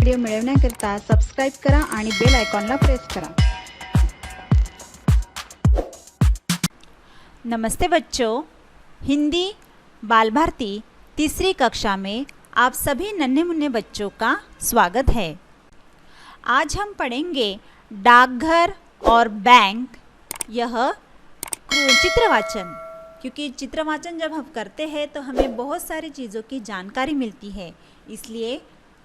Video मिळवण्याकरिता subscribe करा आणि bell आयकॉनला प्रेस करा। नमस्ते बच्चों, हिंदी बाल भारती तीसरी कक्षा में आप सभी नन्हे मुन्ने बच्चों का स्वागत है। आज हम पढ़ेंगे डाकघर और बैंक, यह चित्रवाचन। क्योंकि चित्रवाचन जब हम करते हैं तो हमें बहुत सारी चीज़ों की जानकारी मिलती है, इसलिए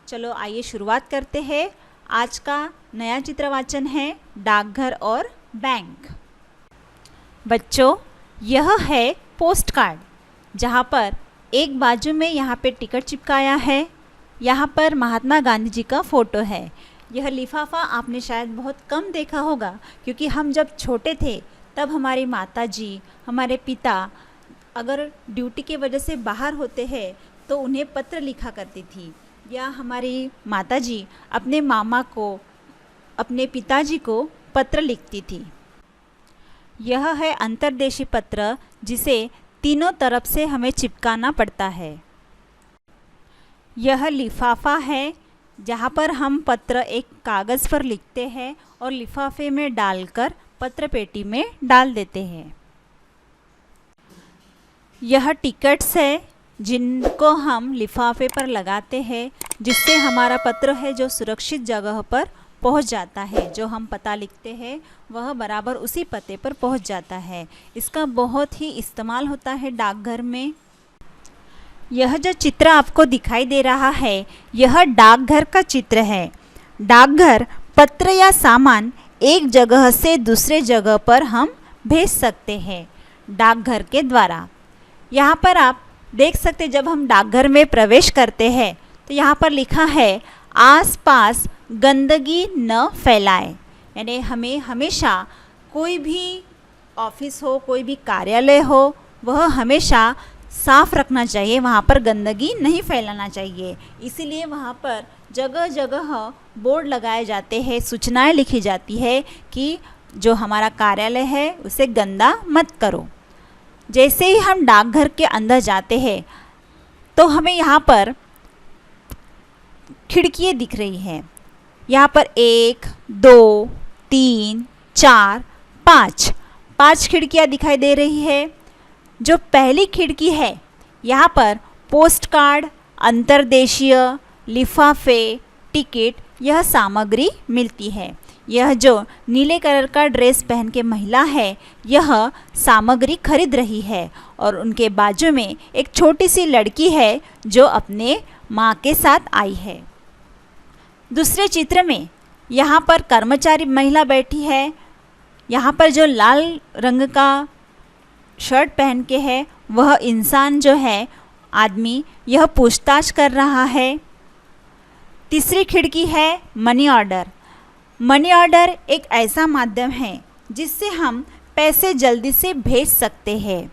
चलो आइए शुरुआत करते हैं। आज का नया चित्रवाचन है डाकघर और बैंक। बच्चों, यह है पोस्ट कार्ड, जहाँ पर एक बाजू में यहाँ पे टिकट चिपकाया है, यहाँ पर महात्मा गांधी जी का फ़ोटो है। यह लिफाफा आपने शायद बहुत कम देखा होगा, क्योंकि हम जब छोटे थे तब हमारी माताजी, हमारे पिता अगर ड्यूटी के वजह से बाहर होते हैं तो उन्हें पत्र लिखा करती थी, या हमारी माताजी अपने मामा को, अपने पिताजी को पत्र लिखती थी। यह है अंतर्देशीय पत्र, जिसे तीनों तरफ से हमें चिपकाना पड़ता है। यह लिफाफा है, जहाँ पर हम पत्र एक कागज़ पर लिखते हैं और लिफाफे में डालकर पत्र पेटी में डाल देते हैं। यह टिकट्स है, जिनको हम लिफाफे पर लगाते हैं, जिससे हमारा पत्र है जो सुरक्षित जगह पर पहुंच जाता है। जो हम पता लिखते हैं वह बराबर उसी पते पर पहुंच जाता है। इसका बहुत ही इस्तेमाल होता है डाकघर में। यह जो चित्र आपको दिखाई दे रहा है, यह डाकघर का चित्र है। डाकघर पत्र या सामान एक जगह से दूसरे जगह पर हम भेज सकते हैं डाकघर के द्वारा। यहाँ पर आप देख सकते, जब हम डाकघर में प्रवेश करते हैं तो यहाँ पर लिखा है आसपास गंदगी न फैलाएं। यानी हमें हमेशा कोई भी ऑफिस हो, कोई भी कार्यालय हो, वह हमेशा साफ रखना चाहिए, वहाँ पर गंदगी नहीं फैलाना चाहिए। इसीलिए वहाँ पर जगह जगह बोर्ड लगाए जाते हैं, सूचनाएं लिखी जाती है कि जो हमारा कार्यालय है उसे गंदा मत करो। जैसे ही हम डाकघर के अंदर जाते हैं तो हमें यहाँ पर खिड़कियाँ दिख रही हैं। यहाँ पर 1, 2, 3, 4, 5 खिड़कियाँ दिखाई दे रही है। जो पहली खिड़की है, यहाँ पर पोस्ट कार्ड, अंतर्देशीय, लिफाफे, टिकट, यह सामग्री मिलती है। यह जो नीले कलर का ड्रेस पहन के महिला है, यह सामग्री खरीद रही है, और उनके बाजू में एक छोटी सी लड़की है जो अपने माँ के साथ आई है। दूसरे चित्र में यहाँ पर कर्मचारी महिला बैठी है। यहाँ पर जो लाल रंग का शर्ट पहन के है, वह इंसान जो है, आदमी, यह पूछताछ कर रहा है। तीसरी खिड़की है मनी ऑर्डर। मनी ऑर्डर एक ऐसा माध्यम है जिससे हम पैसे जल्दी से भेज सकते हैं।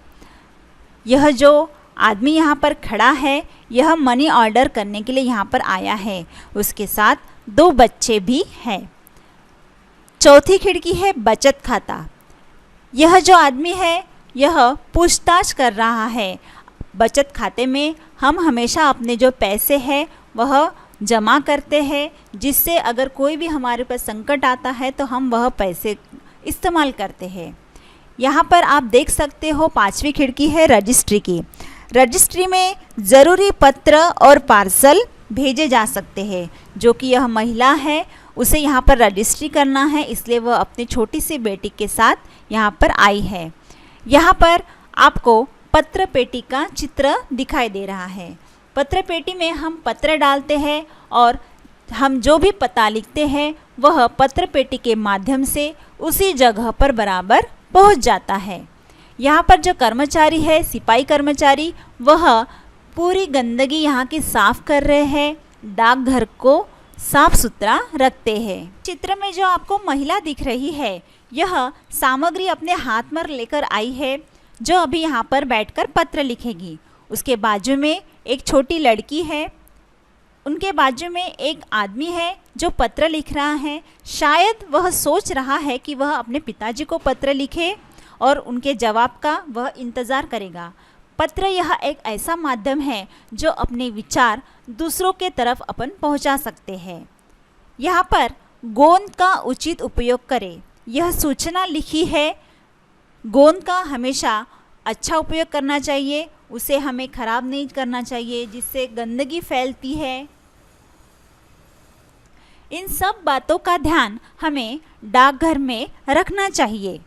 यह जो आदमी यहाँ पर खड़ा है, यह मनी ऑर्डर करने के लिए यहाँ पर आया है। उसके साथ 2 बच्चे भी हैं। चौथी खिड़की है बचत खाता। यह जो आदमी है, यह पूछताछ कर रहा है। बचत खाते में हम हमेशा अपने जो पैसे हैं वह जमा करते हैं, जिससे अगर कोई भी हमारे पास संकट आता है तो हम वह पैसे इस्तेमाल करते हैं। यहाँ पर आप देख सकते हो 5वीं खिड़की है रजिस्ट्री की। रजिस्ट्री में ज़रूरी पत्र और पार्सल भेजे जा सकते हैं। जो कि यह महिला है, उसे यहाँ पर रजिस्ट्री करना है, इसलिए वह अपनी छोटी सी बेटी के साथ यहाँ पर आई है। यहाँ पर आपको पत्र पेटी का चित्र दिखाई दे रहा है। पत्र पेटी में हम पत्र डालते हैं और हम जो भी पता लिखते हैं वह पत्र पेटी के माध्यम से उसी जगह पर बराबर पहुंच जाता है। यहाँ पर जो कर्मचारी है, सिपाही कर्मचारी, वह पूरी गंदगी यहाँ की साफ कर रहे हैं, डाकघर को साफ सुथरा रखते हैं। चित्र में जो आपको महिला दिख रही है, यह सामग्री अपने हाथ में लेकर आई है, जो अभी यहाँ पर बैठकर पत्र लिखेगी। उसके बाजू में एक छोटी लड़की है, उनके बाजू में एक आदमी है जो पत्र लिख रहा है। शायद वह सोच रहा है कि वह अपने पिताजी को पत्र लिखे और उनके जवाब का वह इंतज़ार करेगा। पत्र यह एक ऐसा माध्यम है जो अपने विचार दूसरों के तरफ अपन पहुंचा सकते हैं। यहाँ पर गोंद का उचित उपयोग करें, यह सूचना लिखी है। गोंद का हमेशा अच्छा उपयोग करना चाहिए, उसे हमें ख़राब नहीं करना चाहिए जिससे गंदगी फैलती है। इन सब बातों का ध्यान हमें डाकघर में रखना चाहिए।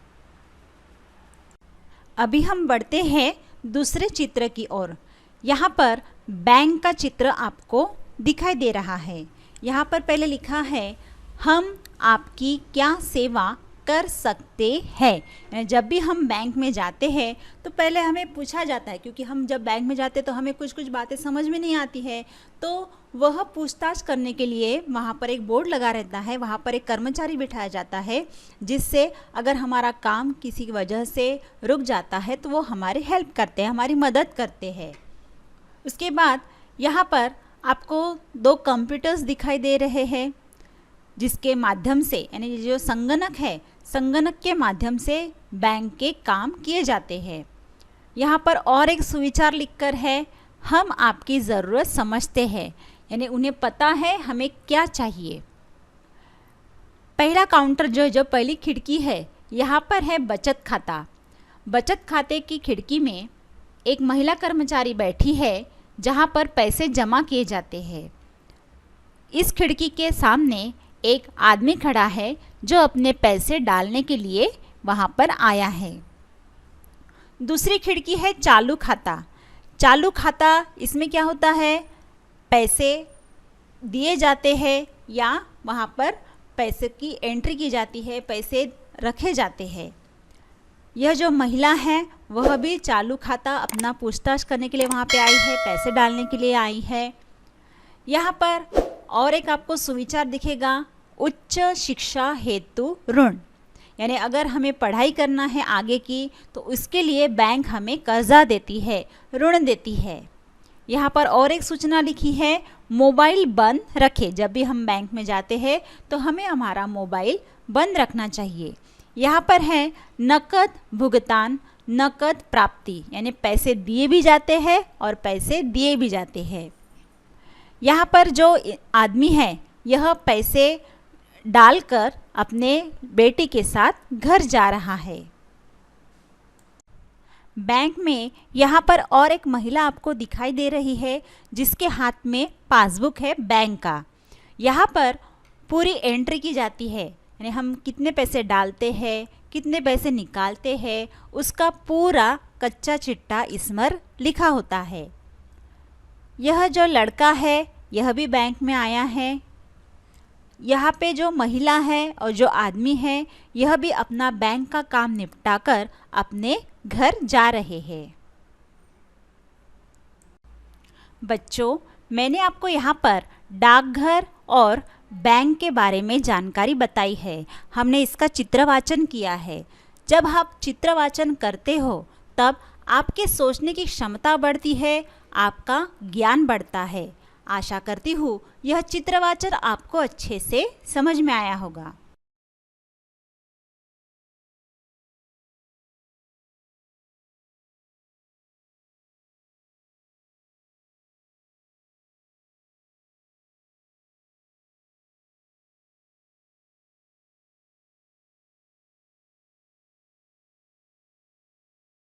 अभी हम बढ़ते हैं दूसरे चित्र की ओर। यहाँ पर बैंक का चित्र आपको दिखाई दे रहा है। यहाँ पर पहले लिखा है, हम आपकी क्या सेवा कर सकते हैं। जब भी हम बैंक में जाते हैं तो पहले हमें पूछा जाता है, क्योंकि हम जब बैंक में जाते हैं तो हमें कुछ कुछ बातें समझ में नहीं आती है, तो वह पूछताछ करने के लिए वहाँ पर एक बोर्ड लगा रहता है, वहाँ पर एक कर्मचारी बिठाया जाता है, जिससे अगर हमारा काम किसी वजह से रुक जाता है तो वो हमारी हेल्प करते हैं, हमारी मदद करते हैं। उसके बाद यहाँ पर आपको 2 कंप्यूटर्स दिखाई दे रहे हैं, जिसके माध्यम से, यानी जो संगणक है, संगणक के माध्यम से बैंक के काम किए जाते हैं। यहाँ पर और एक सुविचार लिखकर है, हम आपकी ज़रूरत समझते हैं, यानी उन्हें पता है हमें क्या चाहिए। पहला काउंटर जो पहली खिड़की है, यहाँ पर है बचत खाता। बचत खाते की खिड़की में एक महिला कर्मचारी बैठी है, जहाँ पर पैसे जमा किए जाते हैं। इस खिड़की के सामने एक आदमी खड़ा है जो अपने पैसे डालने के लिए वहाँ पर आया है। दूसरी खिड़की है चालू खाता। चालू खाता, इसमें क्या होता है, पैसे दिए जाते हैं या वहाँ पर पैसे की एंट्री की जाती है, पैसे रखे जाते हैं। यह जो महिला है वह भी चालू खाता अपना पूछताछ करने के लिए वहाँ पे आई है, पैसे डालने के लिए आई है। यहाँ पर और एक आपको सुविचार दिखेगा, उच्च शिक्षा हेतु ऋण, यानी अगर हमें पढ़ाई करना है आगे की तो उसके लिए बैंक हमें कर्जा देती है, ऋण देती है। यहाँ पर और एक सूचना लिखी है, मोबाइल बंद रखें। जब भी हम बैंक में जाते हैं तो हमें हमारा मोबाइल बंद रखना चाहिए। यहाँ पर है नकद भुगतान, नकद प्राप्ति, यानी पैसे दिए भी जाते हैं और पैसे दिए भी जाते हैं। यहाँ पर जो आदमी है यह पैसे डालकर अपने बेटी के साथ घर जा रहा है। बैंक में यहाँ पर और एक महिला आपको दिखाई दे रही है, जिसके हाथ में पासबुक है बैंक का। यहाँ पर पूरी एंट्री की जाती है, यानी हम कितने पैसे डालते हैं, कितने पैसे निकालते हैं, उसका पूरा कच्चा चिट्ठा इसमें लिखा होता है। यह जो लड़का है यह भी बैंक में आया है। यहाँ पे जो महिला है और जो आदमी है यह भी अपना बैंक का काम निपटाकर अपने घर जा रहे हैं। बच्चों, मैंने आपको यहाँ पर डाकघर और बैंक के बारे में जानकारी बताई है। हमने इसका चित्रवाचन किया है। जब आप चित्रवाचन करते हो तब आपके सोचने की क्षमता बढ़ती है, आपका ज्ञान बढ़ता है। आशा करती हूँ यह चित्रवाचन आपको अच्छे से समझ में आया होगा।